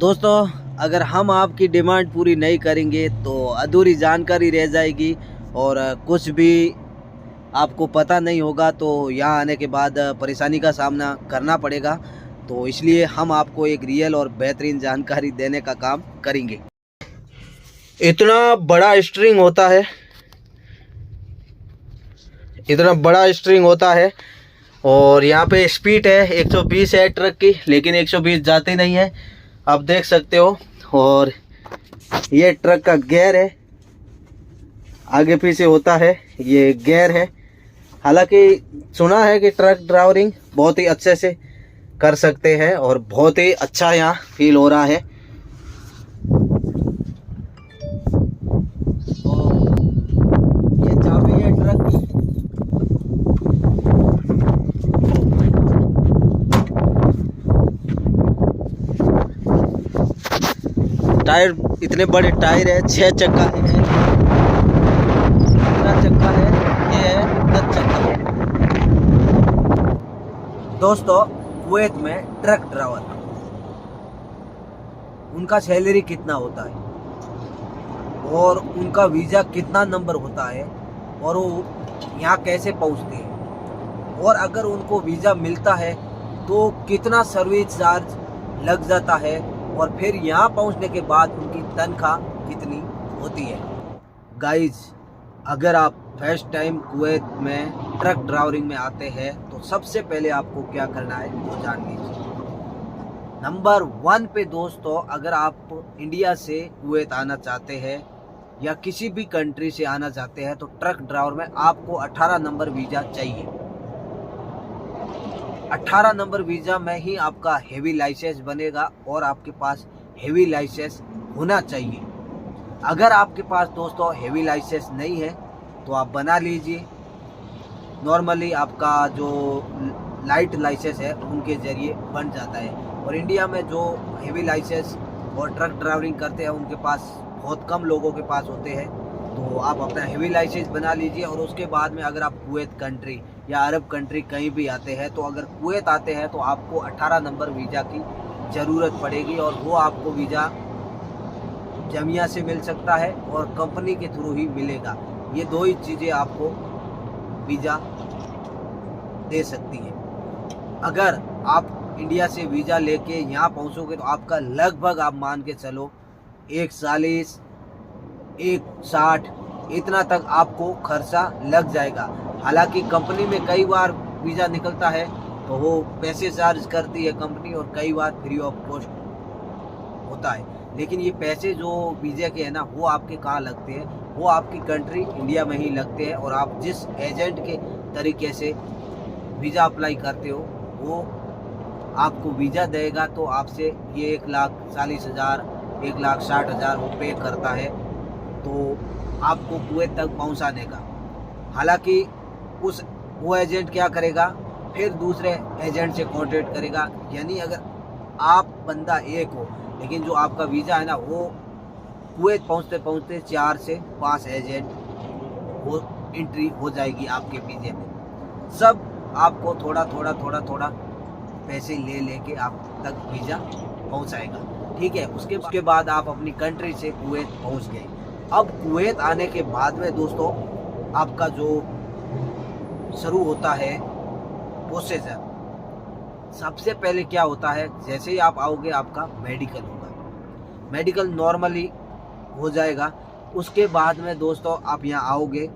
दोस्तों, अगर हम आपकी डिमांड पूरी नहीं करेंगे तो अधूरी जानकारी रह जाएगी और कुछ भी आपको पता नहीं होगा, तो यहाँ आने के बाद परेशानी का सामना करना पड़ेगा। तो इसलिए हम आपको एक रियल और बेहतरीन जानकारी देने का काम करेंगे। इतना बड़ा स्ट्रिंग होता है, इतना बड़ा स्ट्रिंग होता है और यहाँ पे स्पीड है 120 है ट्रक की, लेकिन 120 जाती नहीं है, आप देख सकते हो। और ये ट्रक का गियर है, आगे पीछे होता है, ये गियर है। हालांकि सुना है कि ट्रक ड्राइविंग बहुत ही अच्छे से कर सकते हैं और बहुत ही अच्छा यहाँ फील हो रहा है। तो ये चाबी है ट्रक की। टायर, इतने बड़े टायर है, 6 चक्का है, कितना चक्का है, ये है 10 चक्का। दोस्तों, कुवैत में ट्रक ड्राइवर उनका सैलरी कितना होता है और उनका वीज़ा कितना नंबर होता है और वो यहाँ कैसे पहुँचते हैं, और अगर उनको वीज़ा मिलता है तो कितना सर्विस चार्ज लग जाता है, और फिर यहाँ पहुँचने के बाद उनकी तनख्वाह कितनी होती है। गाइज, अगर आप फर्स्ट टाइम कुवैत में ट्रक ड्राइविंग में आते हैं तो सबसे पहले आपको क्या करना है वो जान लीजिए। नंबर 1 पे दोस्तों, अगर आप इंडिया से कुवैत आना चाहते हैं या किसी भी कंट्री से आना चाहते हैं तो ट्रक ड्राइवर में आपको 18 नंबर वीज़ा चाहिए। 18 नंबर वीज़ा में ही आपका हेवी लाइसेंस बनेगा और आपके पास हेवी लाइसेंस होना चाहिए। अगर आपके पास दोस्तों हेवी लाइसेंस नहीं है तो आप बना लीजिए। नॉर्मली आपका जो लाइट लाइसेंस है उनके ज़रिए बन जाता है, और इंडिया में जो हेवी लाइसेंस और ट्रक ड्राइविंग करते हैं उनके पास बहुत कम लोगों के पास होते हैं। तो आप अपना हेवी लाइसेंस बना लीजिए, और उसके बाद में अगर आप कुवैत कंट्री या अरब कंट्री कहीं भी आते हैं तो अगर कुवैत आते हैं तो आपको 18 नंबर वीज़ा की ज़रूरत पड़ेगी, और वो आपको वीज़ा जमिया से मिल सकता है और कंपनी के थ्रू ही मिलेगा। ये 2 ही चीज़ें आपको वीज़ा दे सकती है। अगर आप इंडिया से वीज़ा लेके यहाँ पहुँचोगे तो आपका लगभग आप मान के चलो 140, 160 इतना तक आपको खर्चा लग जाएगा। हालांकि कंपनी में कई बार वीज़ा निकलता है तो वो पैसे चार्ज करती है कंपनी, और कई बार फ्री ऑफ कॉस्ट होता है। लेकिन ये पैसे जो वीज़ा के हैं ना, वो आपके कहाँ लगते हैं, वो आपकी कंट्री इंडिया में ही लगते हैं, और आप जिस एजेंट के तरीके से वीज़ा अप्लाई करते हो वो आपको वीज़ा देगा, तो आपसे ये 1,40,000 1,60,000 वो पे करता है तो आपको कुवैत तक पहुंचाने का। हालांकि वो एजेंट क्या करेगा, फिर दूसरे एजेंट से कॉन्टेक्ट करेगा। यानी अगर आप बंदा एक हो, लेकिन जो आपका वीज़ा है ना वो कुवैत पहुंचते पहुंचते 4 से 5 एजेंट वो एंट्री हो जाएगी आपके वीज़े में। सब आपको थोड़ा थोड़ा पैसे ले लेके आप तक वीज़ा पहुंचाएगा, ठीक है। उसके बाद आप अपनी कंट्री से कुवैत पहुंच गए। अब कुवैत आने के बाद में दोस्तों आपका जो शुरू होता है प्रोसीजर, सबसे पहले क्या होता है, जैसे ही आप आओगे आपका मेडिकल होगा। मेडिकल नॉर्मली हो जाएगा। उसके बाद में दोस्तों आप यहाँ आओगे,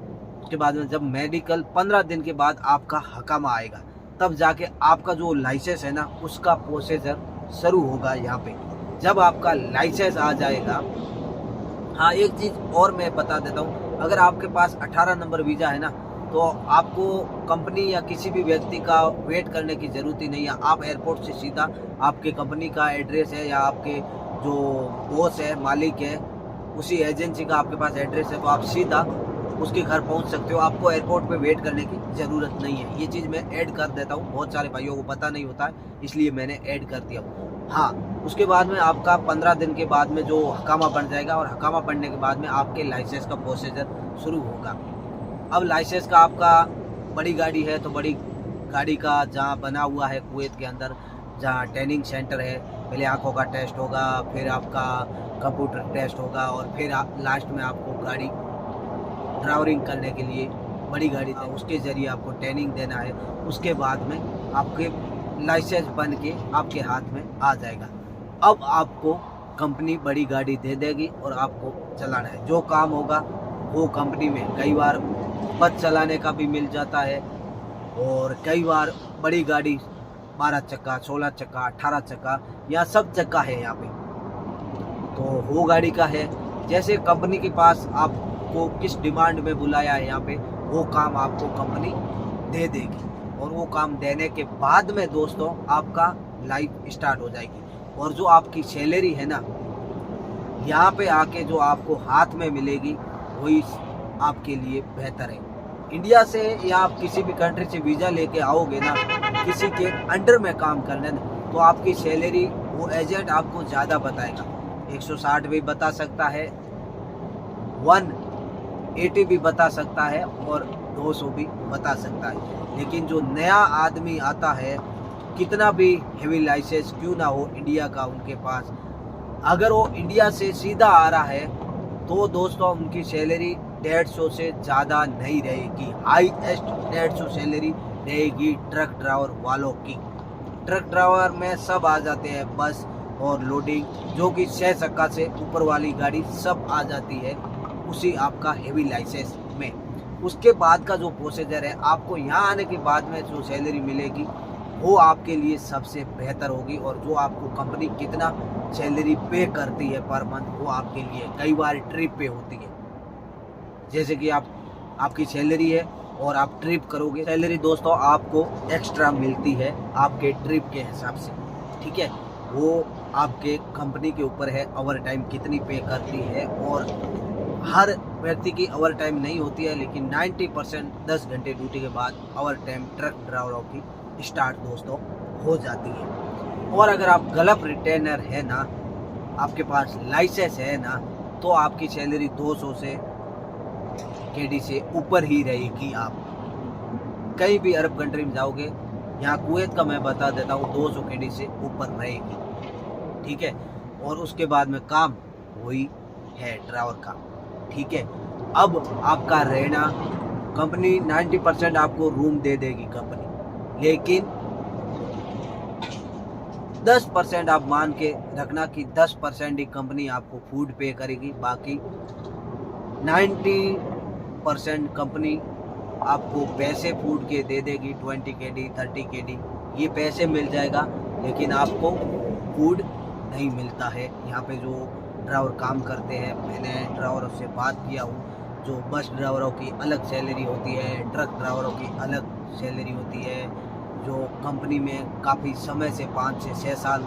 उसके बाद में जब मेडिकल 15 दिन के बाद आपका हकामा आएगा, तब जाके आपका जो लाइसेंस है ना उसका प्रोसीजर शुरू होगा यहाँ पे। जब आपका लाइसेंस आ जाएगा, हाँ एक चीज़ और मैं बता देता हूँ, अगर आपके पास 18 नंबर वीज़ा है ना तो आपको कंपनी या किसी भी व्यक्ति का वेट करने की ज़रूरत ही नहीं है। आप एयरपोर्ट से सीधा आपके कंपनी का एड्रेस है या आपके जो बॉस है, मालिक है, उसी एजेंसी का आपके पास एड्रेस है, तो आप सीधा उसके घर पहुंच सकते हो। आपको एयरपोर्ट पे वेट करने की ज़रूरत नहीं है। ये चीज़ मैं ऐड कर देता हूँ, बहुत सारे भाइयों को पता नहीं होता है, इसलिए मैंने ऐड कर दिया। हाँ, उसके बाद में आपका 15 दिन के बाद में जो हकामा बन जाएगा, और हकामा बनने के बाद में आपके लाइसेंस का प्रोसीजर शुरू होगा। अब लाइसेंस का आपका बड़ी गाड़ी है तो बड़ी गाड़ी का जहाँ बना हुआ है कुवैत के अंदर जहाँ ट्रेनिंग सेंटर है। पहले आंखों का टेस्ट होगा, फिर आपका कंप्यूटर टेस्ट होगा और फिर लास्ट में आपको गाड़ी ड्राइविंग करने के लिए बड़ी गाड़ी है उसके ज़रिए आपको ट्रेनिंग देना है। उसके बाद में आपके लाइसेंस बन के आपके हाथ में आ जाएगा। अब आपको कंपनी बड़ी गाड़ी दे देगी और आपको चलाना है। जो काम होगा वो कंपनी में कई बार बस चलाने का भी मिल जाता है और कई बार बड़ी गाड़ी 12 चक्का, 16 चक्का, 18 चक्का, यहाँ सब चक्का है यहाँ पे, तो वो गाड़ी का है। जैसे कंपनी के पास आपको किस डिमांड में बुलाया है यहाँ पे, वो काम आपको कंपनी दे देगी और वो काम देने के बाद में दोस्तों आपका लाइफ स्टार्ट हो जाएगी। और जो आपकी सैलरी है ना, यहाँ पे आके जो आपको हाथ में मिलेगी वही आपके लिए बेहतर है। इंडिया से या आप किसी भी कंट्री से वीज़ा लेके आओगे ना, किसी के अंडर में काम करने, तो आपकी सैलरी वो एजेंट आपको ज़्यादा बताएगा। 160 भी बता सकता है, 180 भी बता सकता है और 200 भी बता सकता है। लेकिन जो नया आदमी आता है, कितना भी हेवी लाइसेंस क्यों ना हो इंडिया का उनके पास, अगर वो इंडिया से सीधा आ रहा है तो दोस्तों उनकी सैलरी 150 से ज़्यादा नहीं रहेगी। हाईएस्ट 150 सैलरी रहेगी ट्रक ड्राइवर वालों की। ट्रक ड्राइवर में सब आ जाते हैं, बस और लोडिंग, जो कि 6 चक्का से ऊपर वाली गाड़ी सब आ जाती है उसी आपका हेवी लाइसेंस में। उसके बाद का जो प्रोसीजर है, आपको यहाँ आने के बाद में जो सैलरी मिलेगी वो आपके लिए सबसे बेहतर होगी। और जो आपको कंपनी कितना सैलरी पे करती है पर मंथ, वो आपके लिए कई बार ट्रिप पे होती है। जैसे कि आपकी सैलरी है और आप ट्रिप करोगे, सैलरी दोस्तों आपको एक्स्ट्रा मिलती है आपके ट्रिप के हिसाब से, ठीक है। वो आपके कंपनी के ऊपर है ओवर टाइम कितनी पे करती है। और हर व्यक्ति की ओवर टाइम नहीं होती है, लेकिन 90% 10 घंटे ड्यूटी के बाद ओवर टाइम ट्रक ड्राइवरों की स्टार्ट दोस्तों हो जाती है। और अगर आप गलत रिटेनर है ना, आपके पास लाइसेंस है ना, तो आपकी सैलरी 200 से केडी से ऊपर ही रहेगी। आप कहीं भी अरब कंट्री में जाओगे, यहाँ कुवैत का मैं बता देता हूँ, 200 केडी से ऊपर रहेगी, ठीक है। और उसके बाद में काम वही है ड्राइवर का, ठीक है। अब आपका रहना, कंपनी 90% आपको रूम दे देगी कंपनी, लेकिन 10% आप मान के रखना कि 10% ही कंपनी आपको फूड पे करेगी, बाकी 90% कंपनी आपको पैसे फूड के दे देगी। 20 केडी 30 केडी ये पैसे मिल जाएगा, लेकिन आपको फूड नहीं मिलता है। यहाँ पे जो ड्राइवर काम करते हैं, मैंने ड्राइवरों से बात किया हूँ, जो बस ड्राइवरों की अलग सैलरी होती है, ट्रक ड्राइवरों की अलग सैलरी होती है, जो कंपनी में काफ़ी समय से 5 से 6 साल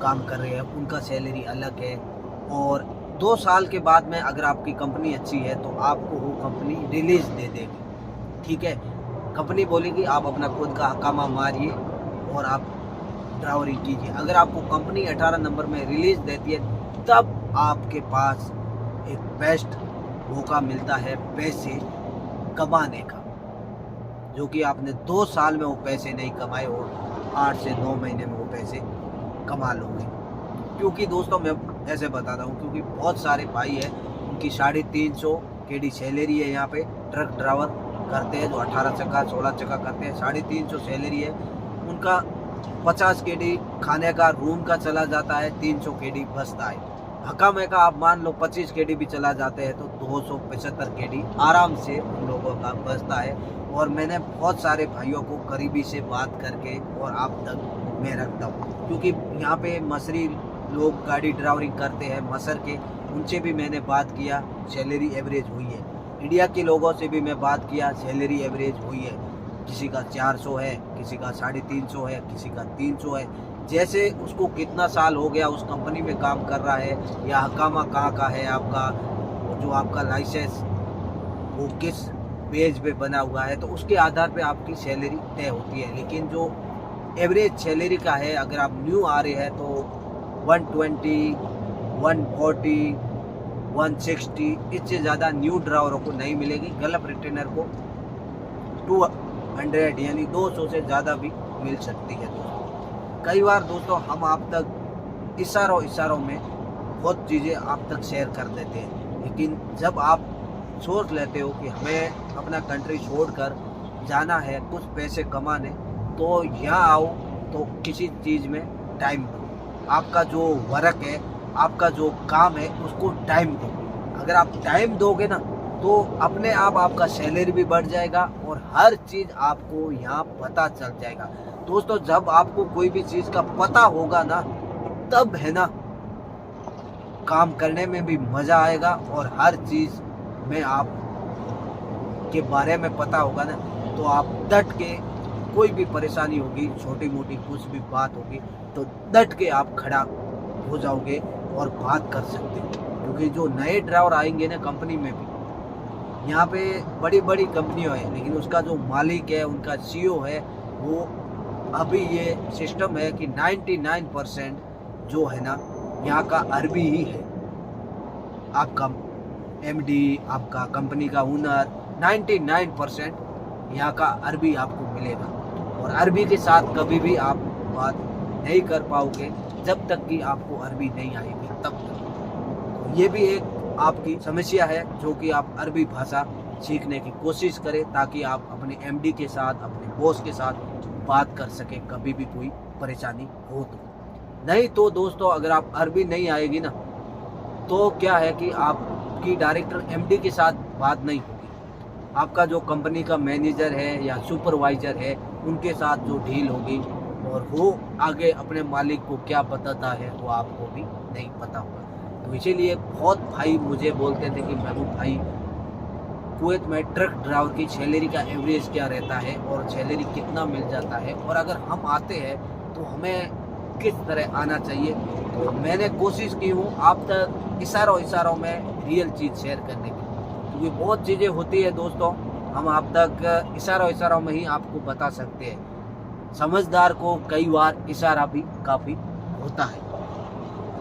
काम कर रहे हैं उनका सैलरी अलग है। और 2 साल के बाद में अगर आपकी कंपनी अच्छी है तो आपको वो कंपनी रिलीज दे देगी, ठीक है। कंपनी बोलेगी आप अपना खुद का हकामा मारिए और आप ड्राइवरिंग कीजिए। अगर आपको कंपनी 18 नंबर में रिलीज देती है, तब आपके पास एक बेस्ट मौका मिलता है पैसे कमाने का, जो कि आपने 2 साल में वो पैसे नहीं कमाए और 8 से 9 महीने में वो पैसे कमा लोगे। क्योंकि दोस्तों मैं ऐसे बताता हूँ, क्योंकि बहुत सारे भाई हैं उनकी 350 केडी सैलरी है, यहाँ पे ट्रक ड्राइवर करते हैं जो 18 चक्का 16 चक्का करते हैं, 350 सैलरी है उनका। 50 केडी खाने का रूम का चला जाता है, 300 केडी बचता है। हकामे का आप मान लो 25 केडी भी चला जाते हैं तो 275 केडी आराम से उन लोगों का बचता है। और मैंने बहुत सारे भाइयों को करीबी से बात करके और आप तक मैं रखता हूँ, क्योंकि यहाँ पे मसरी लोग गाड़ी ड्राइविंग करते हैं मसर के, उनसे भी मैंने बात किया, सैलरी एवरेज हुई है। इंडिया के लोगों से भी मैं बात किया, सैलरी एवरेज हुई है। किसी का 400 है, किसी का 350 है, किसी का 300 है। जैसे उसको कितना साल हो गया उस कंपनी में काम कर रहा है, या हकामा कहाँ का है आपका, जो आपका लाइसेंस वो किस पेज पे बना हुआ है, तो उसके आधार पे आपकी सैलरी तय होती है। लेकिन जो एवरेज सैलरी का है, अगर आप न्यू आ रहे हैं तो 120, 140, 160, इससे ज़्यादा न्यू ड्राइवरों को नहीं मिलेगी। गलत रिटेनर को 200 यानी 200 से ज़्यादा भी मिल सकती है दोस्तों। कई बार दोस्तों हम आप तक इशारों में बहुत चीज़ें आप तक शेयर कर देते हैं, लेकिन जब आप सोच लेते हो कि हमें अपना कंट्री छोड़कर जाना है कुछ पैसे कमाने, तो यहाँ आओ तो किसी चीज़ में टाइम दो। आपका जो वर्क है, आपका जो काम है, उसको टाइम दो। अगर आप टाइम दोगे ना तो अपने आप आपका सैलरी भी बढ़ जाएगा और हर चीज़ आपको यहाँ पता चल जाएगा। दोस्तों जब आपको कोई भी चीज़ का पता होगा ना, तब है ना काम करने में भी मज़ा आएगा और हर चीज़ में आप के बारे में पता होगा ना, तो आप डट के कोई भी परेशानी होगी, छोटी मोटी कुछ भी बात होगी, तो डट के आप खड़ा हो जाओगे और बात कर सकते हो। क्योंकि जो नए ड्राइवर आएंगे ना कंपनी में भी, यहाँ पे बड़ी बड़ी कंपनियाँ हैं, लेकिन उसका जो मालिक है, उनका सीईओ है, वो अभी ये सिस्टम है कि 99% जो है ना यहाँ का अरबी ही है। आपका एमडी, आपका कंपनी का ओनर 99% यहाँ का अरबी आपको मिलेगा और अरबी के साथ कभी भी आप बात नहीं कर पाओगे जब तक कि आपको अरबी नहीं आएगी, तब तक। तो ये भी एक आपकी समस्या है जो कि आप अरबी भाषा सीखने की कोशिश करें, ताकि आप अपने एमडी के साथ, अपने बॉस के साथ बात कर सकें कभी भी कोई परेशानी हो तो। नहीं तो दोस्तों अगर आप अरबी नहीं आएगी ना, तो क्या है कि आपकी डायरेक्टर एमडी के साथ बात नहीं होगी। आपका जो कंपनी का मैनेजर है या सुपरवाइजर है, उनके साथ जो डील होगी, और वो आगे अपने मालिक को क्या बताता है वो आपको भी नहीं पता होगा। तो इसीलिए बहुत भाई मुझे बोलते थे कि महबूब भाई, कुवैत में ट्रक ड्राइवर की सैलरी का एवरेज क्या रहता है और सैलरी कितना मिल जाता है, और अगर हम आते हैं तो हमें किस तरह आना चाहिए। तो मैंने कोशिश की हूँ आप तक इशारों में रियल चीज़ शेयर करने की, क्योंकि बहुत चीज़ें होती है दोस्तों, हम आप तक इशारों में ही आपको बता सकते हैं। समझदार को कई बार इशारा भी काफ़ी होता है।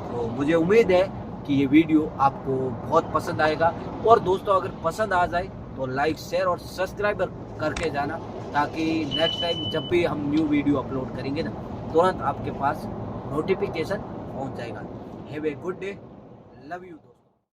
तो मुझे उम्मीद है कि ये वीडियो आपको बहुत पसंद आएगा, और दोस्तों अगर पसंद आ जाए तो लाइक, शेयर और सब्सक्राइब करके जाना, ताकि नेक्स्ट टाइम जब भी हम न्यू वीडियो अपलोड करेंगे ना, तुरंत आपके पास नोटिफिकेशन पहुंच जाएगा। Have a good day, love you.